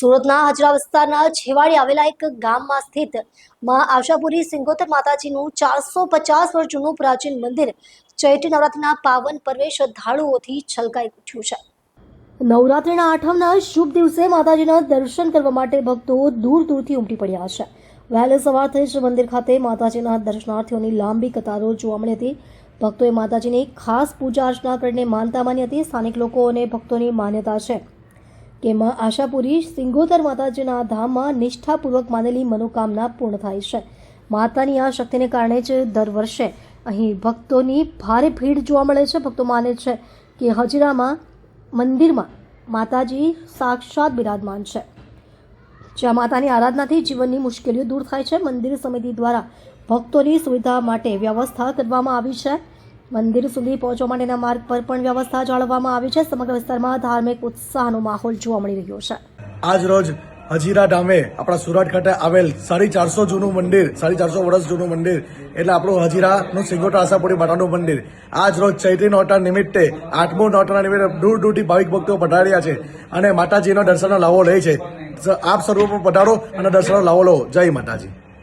સુરતના હજરા વિસ્તારના છેવાડે આવેલા એક ગામમાં સ્થિત માં આશાપુરી સિંગોતર માતાજીનું 450 વર્ષ જૂનું પ્રાચીન મંદિર ચૈત્ર નવરાત્રિના પાવન પર્વે શ્રદ્ધાળુઓથી છલકાઈ ઉઠ્યું છે। નવરાત્રિના આઠમના શુભ દિવસે માતાજીના દર્શન કરવા માટે ભક્તો દૂર દૂરથી ઉમટી પડ્યા છે। વહેલી સવારથી જ મંદિર ખાતે માતાજીના દર્શનાર્થીઓની લાંબી કતારો જોવા મળી હતી। ભક્તોએ માતાજીની ખાસ પૂજા અર્ચના કરીને માનતા માની હતી। સ્થાનિક લોકો અને ભક્તોની માન્યતા છે કે માં આશાપુરી સિંગોતર માતાજીના ધામમાં નિષ્ઠાપૂર્વક માનેલી મનોકામના પૂર્ણ થાય છે। માતાની આ શક્તિને કારણે જ દર વર્ષે અહીં ભક્તોની ભારે ભીડ જોવા મળે છે। ભક્તો માને છે કે હજીરામાં મંદિરમાં માતાજી સાક્ષાત બિરાજમાન છે, જ્યાં માતાની આરાધનાથી જીવનની મુશ્કેલીઓ દૂર થાય છે। મંદિર સમિતિ દ્વારા ભક્તોની સુવિધા માટે વ્યવસ્થા કરવામાં આવી છે। મંદિર સુધી પહોંચવા માટેના માર્ગ પર પણ વ્યવસ્થા જાળવવામાં આવી છે। સમગ્ર વિસ્તારમાં ધાર્મિક ઉત્સાહનો માહોલ જોવા મળી રહ્યો છે। આજ રોજ હજીરા ધામે આપણા સુરત ખાતે આવેલ 450 જૂનું મંદિર, 450 વર્ષ જૂનું મંદિર એટલે આપણું હજીરાનું સિંગોતર આશાપુરી માતાનું મંદિર આજ રોજ ચૈત્રી નોરતા નિમિત્તે 8મો નોરતાના નિમિત્તે દૂર દૂરથી ભાવિક ભક્તો પધાર્યા છે અને માતાજીનો દર્શનનો લાવો લે છે। આપ સર્વ પધારો અને દર્શનનો લાવો લો। જય માતાજી।